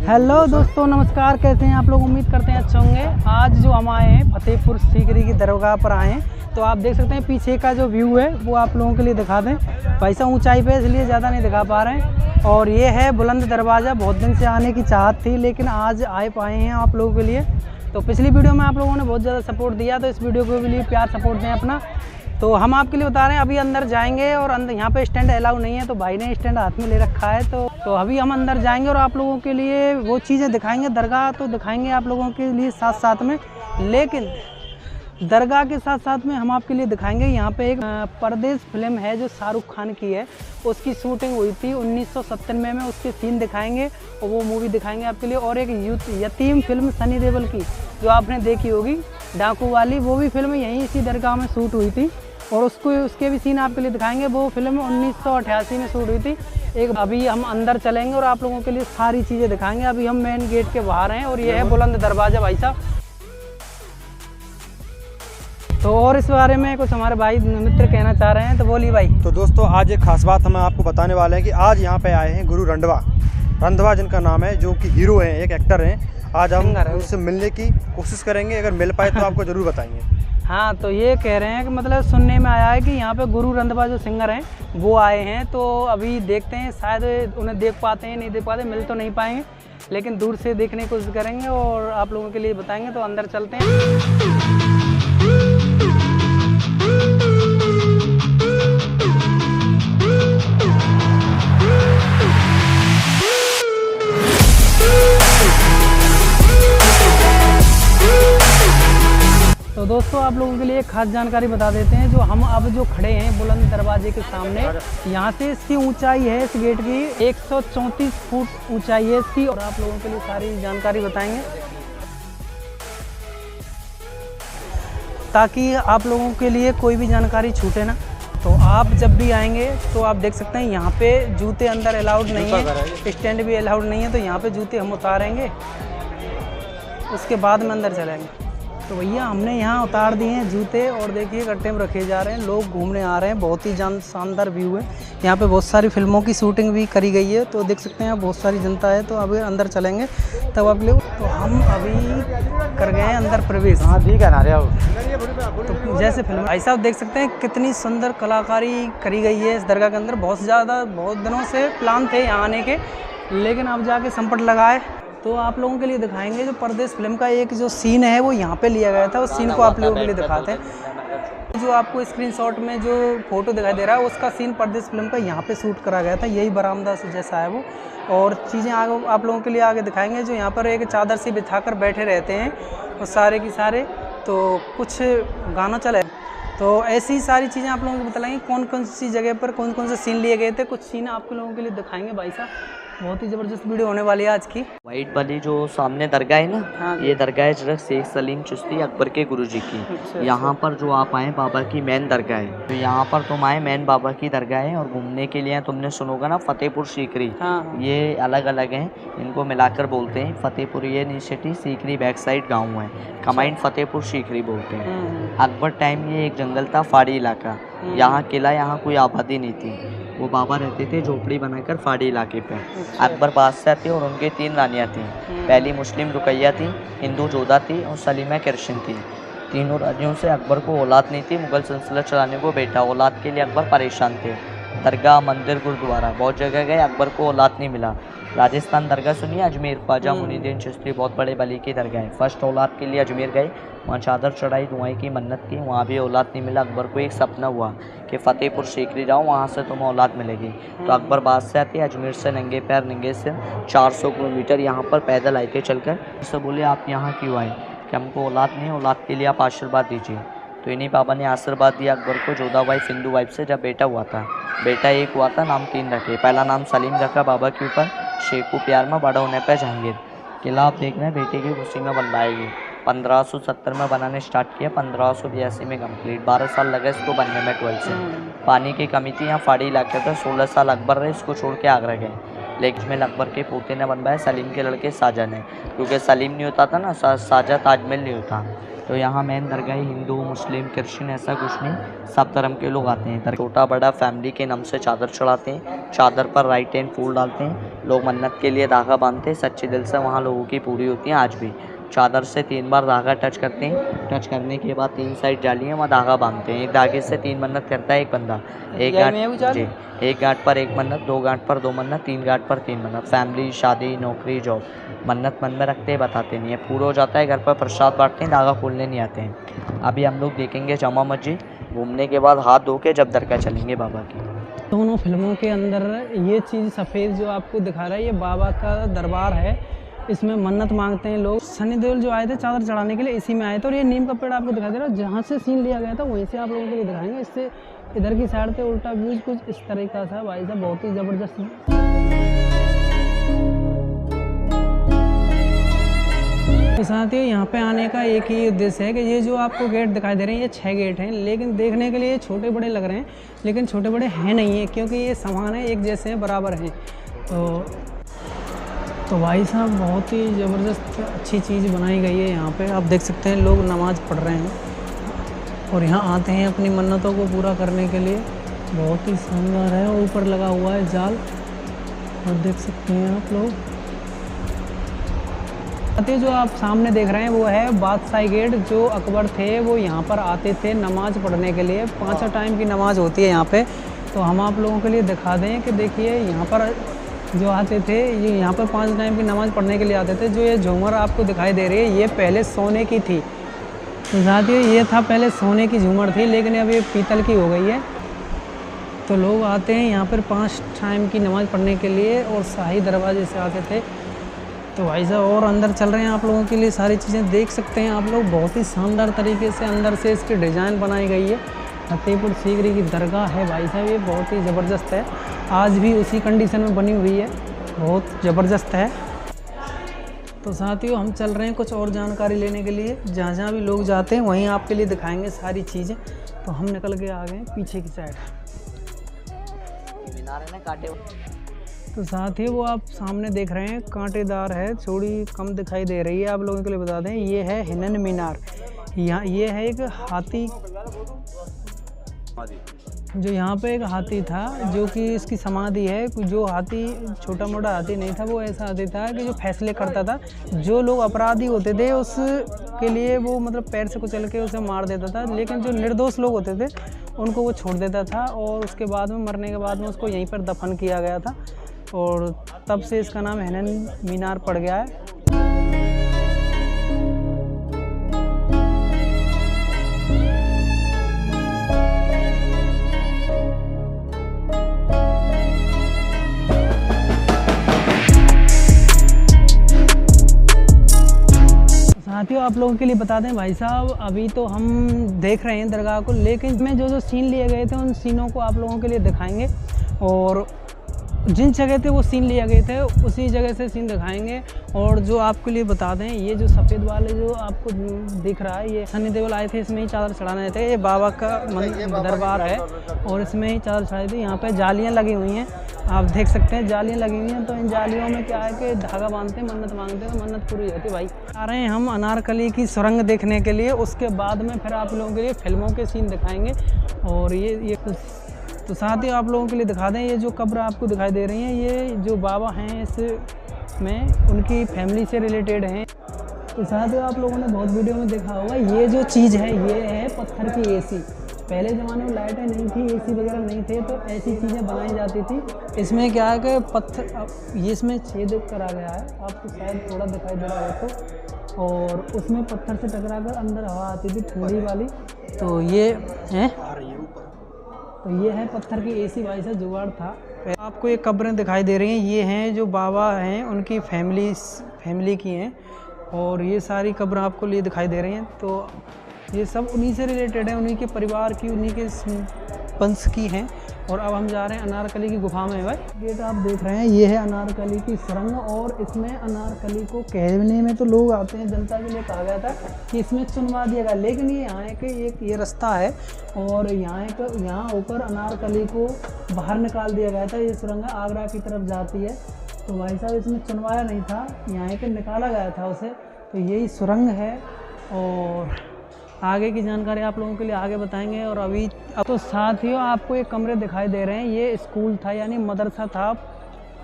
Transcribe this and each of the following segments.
Hello दोस्तों, नमस्कार। कैसे हैं आप लोग? उम्मीद करते हैं अच्छे होंगे। आज जो हम आए हैं फतेहपुर सीकरी की दरगाह पर आए हैं, तो आप देख सकते हैं पीछे का जो व्यू है वो आप लोगों के लिए दिखा दें। पैसा ऊंचाई पे इसलिए ज़्यादा नहीं दिखा पा रहे हैं। और ये है बुलंद दरवाज़ा। बहुत दिन से आने की चाहत थी, लेकिन आज आए पाए हैं आप लोगों के लिए। तो पिछली वीडियो में आप लोगों ने बहुत ज़्यादा सपोर्ट दिया, तो इस वीडियो के लिए प्यार सपोर्ट दें अपना। तो हम आपके लिए बता रहे हैं, अभी अंदर जाएंगे और अंदर यहाँ पे स्टैंड अलाउ नहीं है, तो भाई ने स्टैंड हाथ में ले रखा है। तो अभी हम अंदर जाएंगे और आप लोगों के लिए वो चीज़ें दिखाएंगे। दरगाह तो दिखाएंगे आप लोगों के लिए साथ साथ में, लेकिन दरगाह के साथ साथ में हम आपके लिए दिखाएंगे यहाँ पे एक परदेश फिल्म है जो शाहरुख खान की है। उसकी शूटिंग हुई थी 1997 में। उसके सीन दिखाएंगे और वो मूवी दिखाएंगे आपके लिए। और एक यतीम फिल्म सनी देओल की जो आपने देखी होगी, डाकू वाली, वो भी फिल्म यहीं इसी दरगाह में शूट हुई थी और उसके भी सीन आपके लिए दिखाएंगे। वो फिल्म 1988 में शूट हुई थी। अभी हम अंदर चलेंगे और आप लोगों के लिए सारी चीज़ें दिखाएंगे। अभी हम मेन गेट के बाहर हैं और ये है बुलंद दरवाज़ा भाई साहब। तो और इस बारे में कुछ हमारे भाई मित्र कहना चाह रहे हैं, तो बोलिए भाई। तो दोस्तों, आज एक खास बात हम आपको बताने वाले हैं कि आज यहाँ पे आए हैं गुरु रंधवा जिनका नाम है, जो कि हीरो हैं, एक एक्टर हैं। आज हम उनसे मिलने की कोशिश करेंगे, अगर मिल पाए तो आपको ज़रूर बताएंगे। हाँ, तो ये कह रहे हैं कि मतलब सुनने में आया है कि यहाँ पे गुरु रंधवा जो सिंगर हैं वो आए हैं। तो अभी देखते हैं, शायद उन्हें देख पाते हैं, नहीं देख पाते, मिल तो नहीं पाएंगे, लेकिन दूर से देखने की कोशिश करेंगे और आप लोगों के लिए बताएंगे। तो अंदर चलते हैं। तो दोस्तों, आप लोगों के लिए एक खास जानकारी बता देते हैं। जो हम अब जो खड़े हैं बुलंद दरवाजे के सामने, यहाँ से इसकी ऊंचाई है, इस गेट की 134 फुट ऊंचाई है इसकी। और आप लोगों के लिए सारी जानकारी बताएंगे ताकि आप लोगों के लिए कोई भी जानकारी छूटे ना। तो आप जब भी आएंगे तो आप देख सकते हैं यहाँ पे जूते अंदर अलाउड नहीं है, स्टैंड भी अलाउड नहीं है। तो यहाँ पे जूते हम उतारेंगे, उसके बाद में अंदर चलेंगे। तो भैया हमने यहाँ उतार दिए हैं जूते और देखिए गट्टे में रखे जा रहे हैं। लोग घूमने आ रहे हैं। बहुत ही शानदार व्यू है। यहाँ पे बहुत सारी फिल्मों की शूटिंग भी करी गई है, तो देख सकते हैं बहुत सारी जनता है। तो अभी अंदर चलेंगे तब आप लोग। तो हम अभी कर गए हैं अंदर प्रवेश। हाँ ठीक है ना रे। तो जैसे फिल्म भाई साहब देख सकते हैं कितनी सुंदर कलाकारी करी गई है इस दरगाह के अंदर। बहुत दिनों से प्लान थे यहाँ आने के, लेकिन अब जाके संपट लगाए। तो आप लोगों के लिए दिखाएंगे जो परदेश फिल्म का एक जो सीन है वो यहाँ पे लिया गया था। उस सीन को आप लोगों के लिए दिखाते हैं। जो आपको स्क्रीनशॉट में जो फोटो दिखाई दे रहा है उसका सीन परदेश फिल्म का यहाँ पे शूट करा गया था। यही बरामदा से जैसा है वो। और चीज़ें आगे आप लोगों के लिए आगे दिखाएंगे। जो यहाँ पर एक चादर सी बिछाकर बैठे रहते हैं वो सारे की सारे, तो कुछ गाना चला है। तो ऐसी सारी चीज़ें आप लोगों को बताएंगे कौन कौन सी जगह पर कौन कौन से सीन लिए गए थे। कुछ सीन आप लोगों के लिए दिखाएंगे भाई साहब। बहुत ही ज़बरदस्त वीडियो होने वाली है आज की। वाइट वाली जो सामने दरगाह है ना, हाँ, ये दरगाह है हज़रत शेख सलीम चिश्ती अकबर के गुरुजी की। अच्छा। यहाँ पर जो आप आए बाबा की मेन दरगाह है। तो यहाँ पर तुम आए मेन बाबा की दरगाह है। और घूमने के लिए तुमने सुनोगा ना फतेहपुर सीकरी। हाँ। ये अलग अलग हैं, इनको मिलाकर बोलते हैं फतेहपुर। ये सिटी सीकरी बैक साइड गाँव है, कमाइंड फतेहपुर सीकरी बोलते हैं। अकबर टाइम ये एक जंगल था, फाड़ी इलाका। यहाँ किला, यहाँ कोई आबादी नहीं थी। वो बाबा रहते थे झोपड़ी बनाकर फाड़ी इलाके पे। अकबर बादशाह थे और उनके 3 रानियाँ थीं। पहली मुस्लिम रुकैया थी, हिंदू जोधा थी और सलीमा क्रिश्चियन थी। तीनों रानियों से अकबर को औलाद नहीं थी। मुगल सिलसिला चलाने को बेटा, औलाद के लिए अकबर परेशान थे। दरगाह, मंदिर, गुरुद्वारा बहुत जगह गए, अकबर को औलाद नहीं मिला। राजस्थान दरगाह सुनिए, अजमेर ख्वाजा मुइनुद्दीन चिश्ती, बहुत बड़े वली की दरगाह है। फर्स्ट औलाद के लिए अजमेर गए, वहाँ चादर चढ़ाई, दुआएं की, मन्नत की, वहाँ भी औलाद नहीं मिला। अकबर को एक सपना हुआ कि फ़तेहपुर सीकरी जाओ, वहाँ से तुम्हें औलाद मिलेगी। तो अकबर बादशाह थे, अजमेर से नंगे पैर नंगे सिर 400 किलोमीटर यहाँ पर पैदल आए थे चलकर। उससे बोले आप यहाँ क्यों आए? कि हमको औलाद नहीं, औलाद के लिए आप आशीर्वाद दीजिए। तो इन्हीं बाबा ने आशीर्वाद दिया अकबर को जोधा वाइफ हिंदू वाइफ से। जब बेटा हुआ था, बेटा एक हुआ था, नाम 3 रखे। पहला नाम सलीम रखा बाबा के ऊपर, शेखू प्यार में, बड़ा होने पर जहांगीर। किला आप देख रहे हैं बेटे की खुशी में बनवाएगी। 1570 में बनाने स्टार्ट किया, 1582 में कंप्लीट। 12 साल लगे इसको बनने में 12 से। पानी की कमी थी यहाँ फाड़ी इलाके पर। 16 साल अकबर रहे, इसको छोड़ के आगरा गए। लेकिन अकबर के पोते ने बनवाया, सलीम के लड़के साजा ने। क्योंकि सलीम नहीं होता था ना, साजा ताजमहल नहीं होता। तो यहाँ मेन दरगाह हिंदू मुस्लिम क्रिश्चियन ऐसा कुछ नहीं, सब धर्म के लोग आते हैं। छोटा बड़ा फैमिली के नाम से चादर चढ़ाते हैं, चादर पर राइट हैंड फूल डालते हैं, लोग मन्नत के लिए धागा बांधते हैं, सच्चे दिल से वहाँ लोगों की पूरी होती है। आज भी चादर से 3 बार धागा टच करते हैं, टच करने के बाद 3 साइड जालियाँ वहाँ धागा बांधते हैं। एक धागे से 3 मन्नत करता है एक बंदा, एक गांठ जी, एक गांठ पर 1 मन्नत, 2 गांठ पर 2 मन्नत, 3 गांठ पर 3 मन्नत। फैमिली, शादी, नौकरी, जॉब, मन्नत मन में रखते हैं, बताते नहीं है, पूरा हो जाता है। घर पर प्रसाद बांटते हैं, धागा खोलने नहीं आते हैं। अभी हम लोग देखेंगे जामा मस्जिद, घूमने के बाद हाथ धो के जब दरगाह चलेंगे बाबा की। दोनों फिल्मों के अंदर ये चीज़ सफ़ेद जो आपको दिखा रहा है, ये बाबा का दरबार है। इसमें मन्नत मांगते हैं लोग। सनी देओल जो आए थे चादर चढ़ाने के लिए, इसी में आए थे। और ये नीम का पेड़ आपको दिखाई दे रहा है, जहाँ से सीन लिया गया था वहीं से आप लोगों के लिए दिखाएंगे। इससे इधर की साइड से उल्टा व्यूज कुछ इस तरह का था भाई साहब, बहुत ही ज़बरदस्त। साथ ही यहाँ पे आने का एक ही उद्देश्य है कि ये जो आपको गेट दिखाई दे रहे हैं, ये 6 गेट हैं, लेकिन देखने के लिए छोटे बड़े लग रहे हैं, लेकिन छोटे बड़े हैं नहीं है, क्योंकि ये समान है, एक जैसे हैं, बराबर हैं। तो भाई साहब बहुत ही ज़बरदस्त अच्छी चीज़ बनाई गई है। यहाँ पे आप देख सकते हैं लोग नमाज़ पढ़ रहे हैं और यहाँ आते हैं अपनी मन्नतों को पूरा करने के लिए। बहुत ही शानदार है। ऊपर लगा हुआ है जाल, और देख सकते हैं आप लोग। जो आप सामने देख रहे हैं वो है बादशाही गेट। जो अकबर थे वो यहाँ पर आते थे नमाज़ पढ़ने के लिए। 5 टाइम की नमाज़ होती है यहाँ पे। तो हम आप लोगों के लिए दिखा दें कि देखिए यहाँ पर जो आते थे, ये यहाँ पर 5 टाइम की नमाज़ पढ़ने के लिए आते थे। जो ये झूमर आपको दिखाई दे रही है, ये पहले सोने की थी। तो साथियों ये था पहले सोने की झूमर थी, लेकिन अब ये पीतल की हो गई है। तो लोग आते हैं यहाँ पर 5 टाइम की नमाज़ पढ़ने के लिए, और शाही दरवाजे से आते थे। तो भाई साहब और अंदर चल रहे हैं आप लोगों के लिए, सारी चीज़ें देख सकते हैं आप लोग। बहुत ही शानदार तरीके से अंदर से इसकी डिज़ाइन बनाई गई है। फतेहपुर सीकरी की दरगाह है भाई साहब, ये बहुत ही ज़बरदस्त है। आज भी उसी कंडीशन में बनी हुई है, बहुत ज़बरदस्त है। तो साथियों हम चल रहे हैं कुछ और जानकारी लेने के लिए। जहाँ जहाँ भी लोग जाते हैं वहीं आपके लिए दिखाएंगे सारी चीज़ें। तो हम निकल के आ गए पीछे की साइड। तो साथ ही वो आप सामने देख रहे हैं कांटेदार है, थोड़ी कम दिखाई दे रही है। आप लोगों के लिए बता दें ये है हिनन मीनार। यहाँ ये है एक हाथी, जो यहाँ पे एक हाथी था जो कि इसकी समाधि है। जो हाथी छोटा मोटा हाथी नहीं था, वो ऐसा हाथी था कि जो फैसले करता था। जो लोग अपराधी होते थे उसके लिए वो मतलब पैर से कुचल के उसे मार देता था, लेकिन जो निर्दोष लोग होते थे उनको वो छोड़ देता था। और उसके बाद में मरने के बाद में उसको यहीं पर दफन किया गया था, और तब से इसका नाम हिनन मीनार पड़ गया है। साथियों आप लोगों के लिए बता दें भाई साहब, अभी तो हम देख रहे हैं दरगाह को, लेकिन इसमें जो सीन लिए गए थे उन सीनों को आप लोगों के लिए दिखाएंगे। और जिन जगह थे वो सीन लिए गए थे उसी जगह से सीन दिखाएंगे। और जो आपके लिए बता दें, ये जो सफ़ेद वाले जो आपको दिख रहा है, ये सनी देओल आए थे, इसमें ही चादर चढ़ाने थे। ये बाबा का दरबार है और इसमें ही चादर चढ़ाई थी। यहाँ पे जालियाँ लगी हुई हैं, आप देख सकते हैं जालियाँ लगी हुई हैं। तो इन जालियों में क्या है कि धागा बांधते हैं, मन्नत मांगते हैं, तो मन्नत पूरी होती है भाई। आ रहे हैं हम अनारकली की सुरंग देखने के लिए। उसके बाद में फिर आप लोगों के लिए फिल्मों के सीन दिखाएँगे। और ये तो साथ ही आप लोगों के लिए दिखा दें, ये जो कब्र आपको दिखाई दे रही है, ये जो बाबा हैं इसमें उनकी फैमिली से रिलेटेड हैं। तो साथ ही आप लोगों ने बहुत वीडियो में देखा होगा, ये जो चीज़ है ये है पत्थर की एसी। पहले ज़माने में लाइटें नहीं थी, एसी वगैरह नहीं थे, तो ऐसी चीज़ें बनाई जाती थी। इसमें क्या है कि पत्थर, ये इसमें छेद करा गया है, आपको शायद थोड़ा दिखाई दे रहा हो तो। और उसमें पत्थर से टकरा कर अंदर हवा आती थी ठंडी वाली। तो ये है, तो ये है पत्थर की एसी भाई साहब, जुगाड़ था। आपको ये कब्रें दिखाई दे रही हैं, ये हैं जो बाबा हैं उनकी फैमिली की हैं। और ये सारी कब्रें आपको लिए दिखाई दे रही हैं। तो ये सब उन्हीं से रिलेटेड है, उन्हीं के परिवार की, उन्हीं के वंश की हैं। और अब हम जा रहे हैं अनारकली की गुफा में भाई। गेट आप देख रहे हैं, ये है अनारकली की सुरंग। और इसमें अनारकली को कहने में तो लोग आते हैं, जनता के लिए कहा गया था कि इसमें चुनवा दिया गया, लेकिन ये यहाँ है कि एक ये रास्ता है और यहाँ ऊपर अनारकली को बाहर निकाल दिया गया था। ये सुरंग आगरा की तरफ जाती है। तो भाई साहब इसमें चुनवाया नहीं था, यहाँ के निकाला गया था उसे। तो यही सुरंग है। और आगे की जानकारी आप लोगों के लिए आगे बताएंगे। और अभी तो साथियों आपको एक कमरे दिखाई दे रहे हैं, ये स्कूल था यानी मदरसा था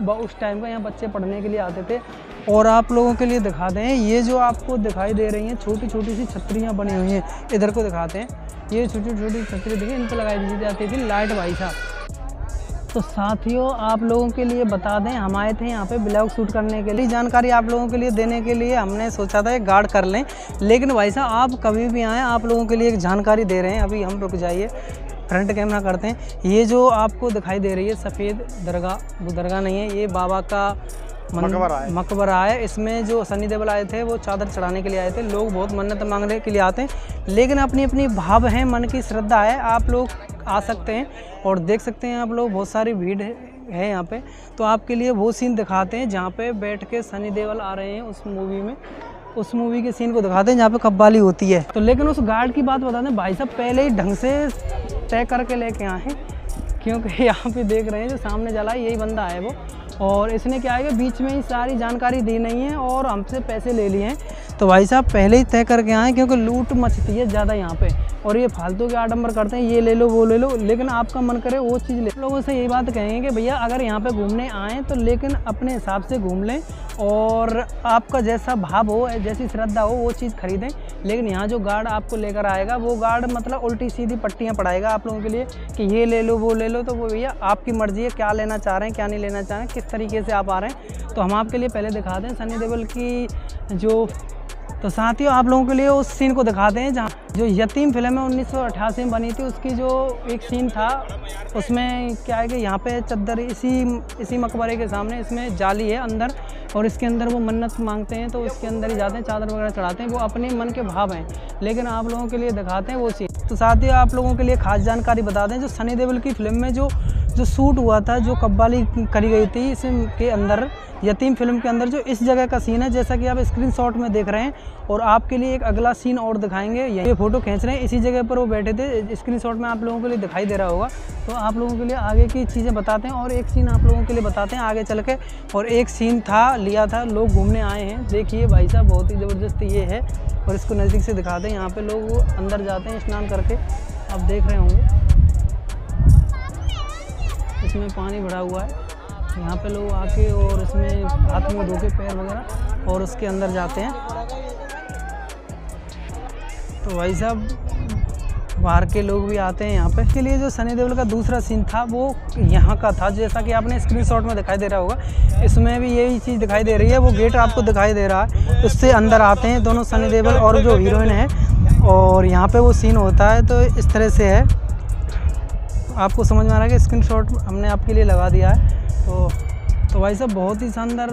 उस टाइम का, यहाँ बच्चे पढ़ने के लिए आते थे। और आप लोगों के लिए दिखा दें, ये जो आपको दिखाई दे रही हैं छोटी छोटी सी छतरियाँ बनी हुई हैं, इधर को दिखाते हैं। ये छोटी छोटी छतरी देखिए, इन पर लगाई दी जाती थी लाइट भाई साहब। तो साथियों आप लोगों के लिए बता दें, हम आए थे यहाँ पे ब्लॉग शूट करने के लिए, जानकारी आप लोगों के लिए देने के लिए हमने सोचा था एक गार्ड कर लें। लेकिन भाई साहब आप कभी भी आएँ, आप लोगों के लिए एक जानकारी दे रहे हैं। अभी हम रुक जाइए, फ्रंट कैमरा करते हैं। ये जो आपको दिखाई दे रही है सफ़ेद दरगाह, वो दरगाह नहीं है, ये बाबा का मकबरा है। इसमें जो सनी देओल आए थे वो चादर चढ़ाने के लिए आए थे। लोग बहुत मन्नत मांगने के लिए आते हैं, लेकिन अपनी अपनी भाव है, मन की श्रद्धा है। आप लोग आ सकते हैं और देख सकते हैं आप लोग, बहुत सारी भीड़ है यहाँ पे। तो आपके लिए वो सीन दिखाते हैं जहाँ पे बैठ के सनी देओल आ रहे हैं उस मूवी में, उस मूवी के सीन को दिखाते हैं जहाँ पे कव्वाली होती है। तो लेकिन उस गार्ड की बात बता दें भाई साहब, पहले ही ढंग से तय करके लेके आए हैं, क्योंकि यहाँ पे देख रहे हैं जो सामने जला है यही बंदा है वो। और इसने क्या है कि बीच में ही सारी जानकारी दी नहीं है और हमसे पैसे ले लिए हैं। तो भाई साहब पहले ही तय करके आए, क्योंकि लूट मचती है ज़्यादा यहाँ पे और ये फालतू के आडंबर करते हैं, ये ले लो वो ले लो, लेकिन आपका मन करे वो चीज़ ले। लोगों से यही बात कहेंगे कि भैया अगर यहाँ पे घूमने आएँ तो लेकिन अपने हिसाब से घूम लें और आपका जैसा भाव हो, जैसी श्रद्धा हो वो चीज़ खरीदें। लेकिन यहाँ जो गार्ड आपको लेकर आएगा वो गार्ड मतलब उल्टी सीधी पट्टियाँ पढ़ाएगा आप लोगों के लिए कि ये ले लो वो ले लो। तो वो भैया आपकी मर्ज़ी है, क्या लेना चाह रहे हैं क्या नहीं लेना चाह रहे हैं, किस तरीके से आप आ रहे हैं। तो हम आपके लिए पहले दिखा दें सनी देओल की जो, तो साथियों आप लोगों के लिए उस सीन को दिखाते हैं जहाँ जो यतीम फिल्म है 1988 में बनी थी, उसकी जो एक सीन था उसमें क्या है कि यहाँ पे चद्दर इसी मकबरे के सामने इसमें जाली है अंदर, और इसके अंदर वो मन्नत मांगते हैं तो उसके अंदर ही जाते हैं, चादर वगैरह चढ़ाते हैं, वो अपने मन के भाव हैं। लेकिन आप लोगों के लिए दिखाते हैं वो सीन। तो साथियों आप लोगों के लिए खास जानकारी बता दें, जो सनी देओल की फिल्म में जो शूट हुआ था, जो कव्वाली करी गई थी इसके अंदर, यतीम फिल्म के अंदर जो इस जगह का सीन है, जैसा कि आप स्क्रीनशॉट में देख रहे हैं। और आपके लिए एक अगला सीन और दिखाएंगे, ये फोटो खींच रहे हैं इसी जगह पर वो बैठे थे, स्क्रीनशॉट में आप लोगों के लिए दिखाई दे रहा होगा। तो आप लोगों के लिए आगे की चीज़ें बताते हैं और एक सीन आप लोगों के लिए बताते हैं आगे चल के। और एक सीन था लिया था, लोग घूमने आए हैं, देखिए भाई साहब बहुत ही ज़बरदस्त ये है। और इसको नज़दीक से दिखाते हैं, यहाँ पर लोग अंदर जाते हैं स्नान करके, आप देख रहे होंगे इसमें पानी भरा हुआ है। यहाँ पे लोग आके और इसमें हाथ मुँह धो के पैर वगैरह और उसके अंदर जाते हैं। तो भाई साहब बाहर के लोग भी आते हैं यहाँ पे। इसके लिए जो सनी देओल का दूसरा सीन था वो यहाँ का था, जैसा कि आपने स्क्रीनशॉट में दिखाई दे रहा होगा। इसमें भी यही चीज़ दिखाई दे रही है, वो गेट आपको दिखाई दे रहा है, उससे अंदर आते हैं दोनों सनी देओल और जो हीरोइन है, और यहाँ पे वो सीन होता है। तो इस तरह से है, आपको समझ में आ रहा है कि स्क्रीनशॉट हमने आपके लिए लगा दिया है। तो भाई साहब बहुत ही शानदार,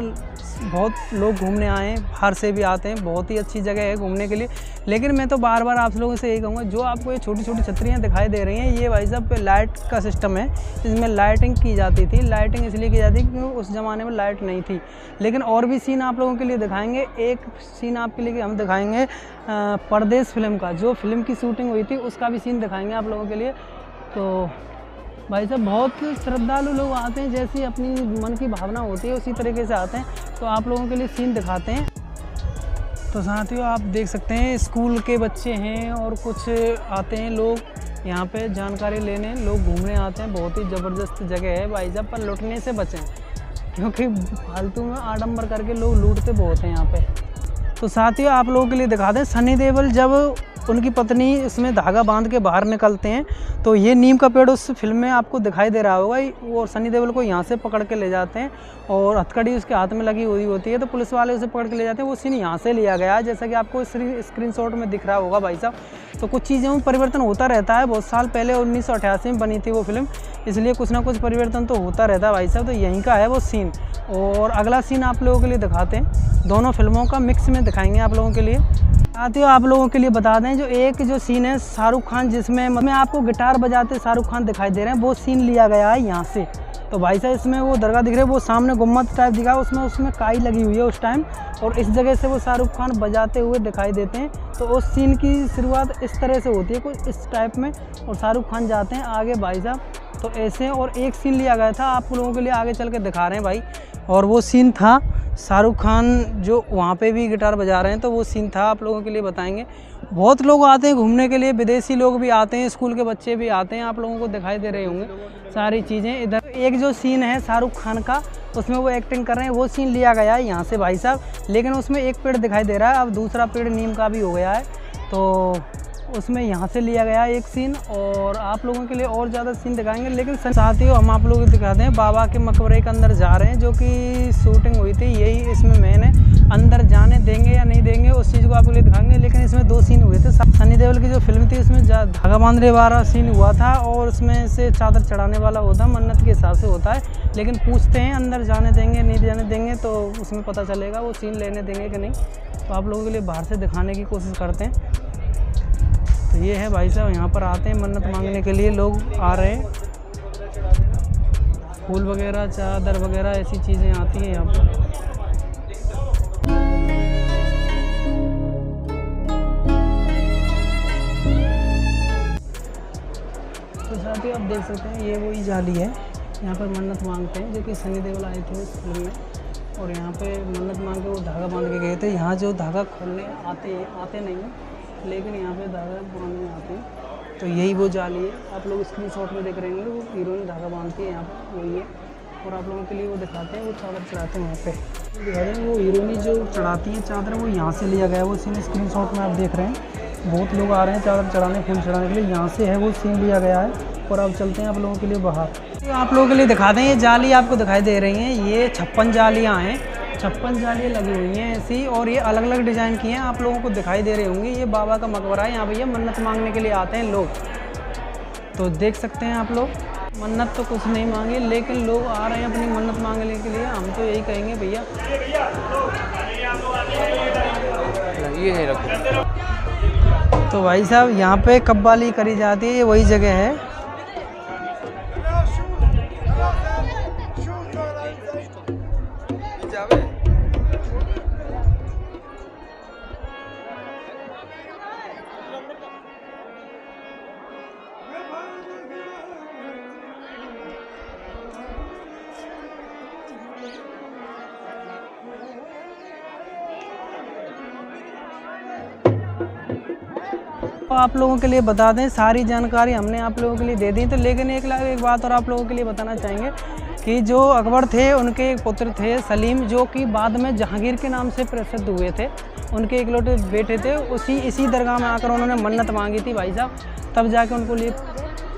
बहुत लोग घूमने आए हैं, बाहर से भी आते हैं, बहुत ही अच्छी जगह है घूमने के लिए। लेकिन मैं तो बार बार आप लोगों से यही कहूँगा, जो आपको ये छोटी छोटी छतरियाँ दिखाई दे रही हैं, ये भाई साहब पे लाइट का सिस्टम है, इसमें लाइटिंग की जाती थी। लाइटिंग इसलिए की जाती थी क्योंकि उस ज़माने में लाइट नहीं थी। लेकिन और भी सीन आप लोगों के लिए दिखाएंगे। एक सीन आपके लिए हम दिखाएंगे परदेश फिल्म का, जो फिल्म की शूटिंग हुई थी उसका भी सीन दिखाएंगे आप लोगों के लिए। तो भाई साहब बहुत श्रद्धालु लोग आते हैं, जैसी अपनी मन की भावना होती है उसी तरीके से आते हैं। तो आप लोगों के लिए सीन दिखाते हैं। तो साथियों आप देख सकते हैं स्कूल के बच्चे हैं और कुछ आते हैं लोग यहाँ पे जानकारी लेने, लोग घूमने आते हैं। बहुत ही ज़बरदस्त जगह है भाई साहब, पर लुटने से बचें, क्योंकि फालतू में आडंबर करके लोग लूटते बहुत हैं यहाँ पे। तो साथियों आप लोगों के लिए दिखा दें, सनी देओल जब उनकी पत्नी इसमें धागा बांध के बाहर निकलते हैं, तो ये नीम का पेड़ उस फिल्म में आपको दिखाई दे रहा होगा, और सनी देओल को यहाँ से पकड़ के ले जाते हैं और हथकड़ी उसके हाथ में लगी हुई होती है, तो पुलिस वाले उसे पकड़ के ले जाते हैं। वो सीन यहाँ से लिया गया है, जैसा कि आपको स्क्रीनशॉट में दिख रहा होगा भाई साहब। तो कुछ चीज़ों में परिवर्तन होता रहता है, बहुत साल पहले 1988 में बनी थी वो फिल्म, इसलिए कुछ ना कुछ परिवर्तन तो होता रहता है भाई साहब। तो यहीं का है वो सीन। और अगला सीन आप लोगों के लिए दिखाते हैं, दोनों फिल्मों का मिक्स में दिखाएंगे आप लोगों के लिए। साथियों आप लोगों के लिए बता दें, जो एक जो सीन है शाहरुख खान, जिसमें आपको गिटार बजाते शाहरुख खान दिखाई दे रहे हैं, वो सीन लिया गया है यहाँ से। तो भाई साहब इसमें वो दरगाह दिख रही है, वो सामने गुम्मद टाइप दिखा है, उसमें काई लगी हुई है उस टाइम, और इस जगह से वो शाहरुख खान बजाते हुए दिखाई देते हैं। तो उस सीन की शुरुआत इस तरह से होती है कुछ इस टाइप में, और शाहरुख खान जाते हैं आगे भाई साहब। तो ऐसे और एक सीन लिया गया था, आप लोगों के लिए आगे चल के दिखा रहे हैं भाई। और वो सीन था शाहरुख खान जो वहाँ पे भी गिटार बजा रहे हैं, तो वो सीन था आप लोगों के लिए बताएंगे। बहुत लोग आते हैं घूमने के लिए, विदेशी लोग भी आते हैं, स्कूल के बच्चे भी आते हैं। आप लोगों को दिखाई दे रहे होंगे सारी चीज़ें। इधर एक जो सीन है शाहरुख खान का, उसमें वो एक्टिंग कर रहे हैं, वो सीन लिया गया है यहाँ से भाई साहब। लेकिन उसमें एक पेड़ दिखाई दे रहा है, अब दूसरा पेड़ नीम का भी हो गया है, तो उसमें यहाँ से लिया गया है एक सीन। और आप लोगों के लिए और ज़्यादा सीन दिखाएंगे, लेकिन साथियों हम आप लोगों को दिखाते हैं बाबा के मकबरे के अंदर जा रहे हैं, जो कि शूटिंग हुई थी, यही इसमें मेन है। अंदर जाने देंगे या नहीं देंगे उस चीज़ को आप लोग दिखाएंगे। लेकिन इसमें 2 सीन हुए थे। सनी देओल की जो फिल्म थी उसमें धागा बांधने वाला सीन हुआ था, और उसमें से चादर चढ़ाने वाला होता, मन्नत के हिसाब से होता है। लेकिन पूछते हैं अंदर जाने देंगे नहीं जाने देंगे, तो उसमें पता चलेगा वो सीन लेने देंगे कि नहीं। तो आप लोगों के लिए बाहर से दिखाने की कोशिश करते हैं। तो ये है भाई साहब, यहाँ पर आते हैं मन्नत मांगने के लिए, लोग आ रहे हैं। फूल वगैरह, चादर वगैरह ऐसी चीज़ें आती हैं यहाँ पर। तो साथियों आप देख सकते हैं ये वही जाली है, यहाँ पर मन्नत मांगते हैं, जो कि सनी देओल आए थे उस फिल्म में। और यहाँ पे मन्नत मांग के वो धागा बांध के गए थे। यहाँ जो धागा खोलने आते नहीं हैं, लेकिन यहाँ पे धागा बांधने आते हैं। तो यही वो जाली है, आप लोग स्क्रीनशॉट में देख रहे होंगे, वो हीरोइन धागा बांधती है यहाँ पर, वही है। और आप लोगों के लिए वो दिखाते हैं, वो चादर चढ़ाते हैं वहाँ पे, दिखा रहे हैं। वो हीरोइन जो चढ़ाती है चादर, वो यहाँ से लिया गया है, वो सीन स्क्रीनशॉट में आप देख रहे हैं। बहुत लोग आ रहे हैं चादर चढ़ाने, फूल चढ़ाने के लिए, यहाँ से है वो सीन लिया गया है। और अब चलते हैं आप लोगों के लिए बाहर। तो आप लोगों के लिए दिखा दें, ये जाली आपको दिखाई दे रही हैं, ये 56 जालियाँ हैं, 56 जालियाँ लगी हुई हैं ऐसी, और ये अलग अलग डिज़ाइन की हैं, आप लोगों को दिखाई दे रहे होंगे। ये बाबा का मकबरा है, यहाँ भैया मन्नत मांगने के लिए आते हैं लोग। तो देख सकते हैं आप लोग, मन्नत तो कुछ नहीं मांगे, लेकिन लोग आ रहे हैं अपनी मन्नत मांगने के लिए। हम तो यही कहेंगे भैया ये रखो। तो भाई साहब यहाँ पे कव्वाली करी जाती है, ये वही जगह है। तो आप लोगों के लिए बता दें, सारी जानकारी हमने आप लोगों के लिए दे दी। तो लेकिन एक बात और आप लोगों के लिए बताना चाहेंगे कि जो अकबर थे, उनके एक पुत्र थे सलीम, जो कि बाद में जहांगीर के नाम से प्रसिद्ध हुए थे। उनके इकलौते बेटे थे, इसी दरगाह में आकर उन्होंने मन्नत मांगी थी भाई साहब, तब जाके उनको लिए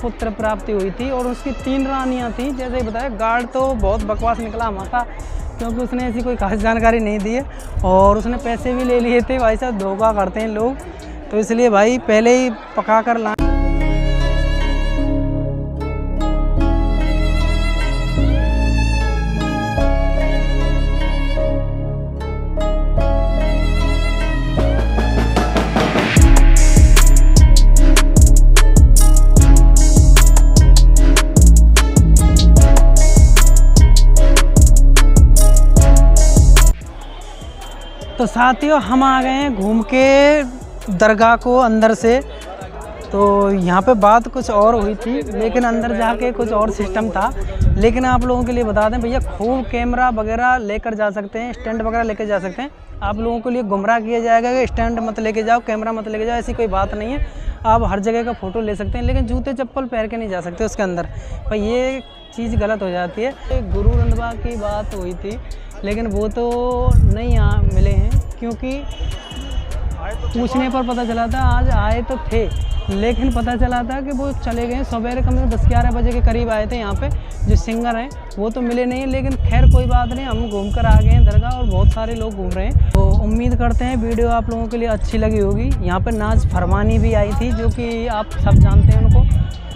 पुत्र प्राप्ति हुई थी। और उसकी 3 रानियाँ थी, जैसे ही बताया। गार्ड तो बहुत बकवास निकला हमारा, क्योंकि उसने ऐसी कोई खास जानकारी नहीं दी है, और उसने पैसे भी ले लिए थे भाई साहब। धोखा करते हैं लोग, तो इसलिए भाई पहले ही पका कर लाएं। तो साथियों हम आ गए हैं घूम के दरगाह को अंदर से। तो यहाँ पे बात कुछ और हुई थी, लेकिन अंदर जाके कुछ और सिस्टम था। लेकिन आप लोगों के लिए बता दें भैया, खूब कैमरा वगैरह लेकर जा सकते हैं, स्टैंड वगैरह लेकर जा सकते हैं। आप लोगों के लिए गुमराह किया जाएगा कि स्टैंड मत लेके जाओ, कैमरा मत लेके जाओ, ऐसी कोई बात नहीं है। आप हर जगह का फ़ोटो ले सकते हैं, लेकिन जूते चप्पल पहन के नहीं जा सकते उसके अंदर। भाई ये चीज़ गलत हो जाती है। गुरु रंधवा की बात हुई थी, लेकिन वो तो नहीं यहाँ मिले हैं, क्योंकि पूछने पर पता चला था आज आए तो थे, लेकिन पता चला था कि वो चले गए। सवेरे कम से कम 10-11 बजे के करीब आए थे यहाँ पे, जो सिंगर हैं वो तो मिले नहीं। लेकिन खैर कोई बात नहीं, हम घूम कर आ गए हैं दरगाह, और बहुत सारे लोग घूम रहे हैं। तो उम्मीद करते हैं वीडियो आप लोगों के लिए अच्छी लगी होगी। यहाँ पर नाज फरमानी भी आई थी, जो कि आप सब जानते हैं उनको।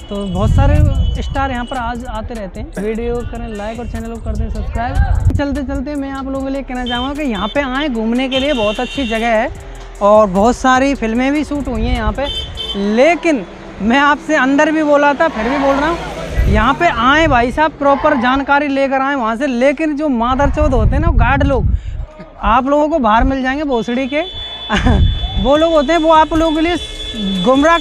तो बहुत सारे स्टार यहाँ पर आज आते रहते हैं। वीडियो करें लाइक और चैनल को कर दें सब्सक्राइब। चलते चलते मैं आप लोगों के लिए कहना चाहूँगा कि यहाँ पे आएँ घूमने के लिए, बहुत अच्छी जगह है, और बहुत सारी फिल्में भी शूट हुई हैं यहाँ पे। लेकिन मैं आपसे अंदर भी बोला था, फिर भी बोल रहा हूँ, यहाँ पे आएँ भाई साहब, प्रॉपर जानकारी लेकर आएँ वहाँ से। लेकिन जो मादरचोद होते हैं ना गार्ड लोग, आप लोगों को बाहर मिल जाएंगे भोसड़ी के वो लोग होते हैं, वो आप लोगों के लिए गुमराह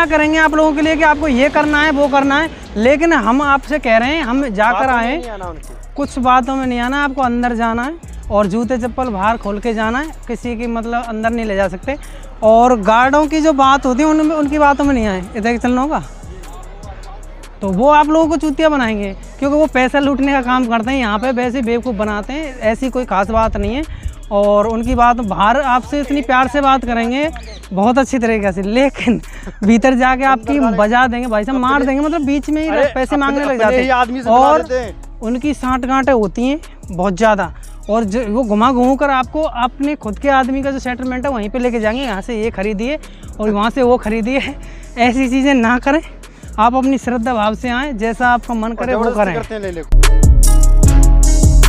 करेंगे आप लोगों के लिए कि आपको ये करना है वो करना है। लेकिन हम आपसे कह रहे हैं, हम जाकर आए, कुछ बातों में नहीं आना, आपको अंदर जाना है और जूते चप्पल बाहर खोल के जाना है, किसी की मतलब अंदर नहीं ले जा सकते। और गार्डों की जो बात होती है उनमें, उनकी बातों में नहीं आए, इधर चलना होगा तो वो आप लोगों को चूतिया बनाएंगे, क्योंकि वो पैसा लूटने का काम करते हैं। यहाँ पे वैसे बेवकूफ़ बनाते हैं, ऐसी कोई ख़ास बात नहीं है। और उनकी बात बाहर आपसे इतनी प्यार से बात करेंगे बहुत अच्छी तरीके से, लेकिन भीतर जाके आपकी बजा देंगे भाई साहब, मार देंगे, मतलब बीच में ही पैसे मांगने लग जाते हैं। और उनकी साँठ गांठें होती हैं बहुत ज़्यादा, और जो वो घुमा कर आपको अपने खुद के आदमी का जो सेटलमेंट है वहीं पे लेके जाएंगे, यहाँ से ये खरीदिए और वहाँ से वो खरीदिए। ऐसी चीज़ें ना करें, आप अपनी श्रद्धा भाव से आएँ, जैसा आपका मन करे वो करें।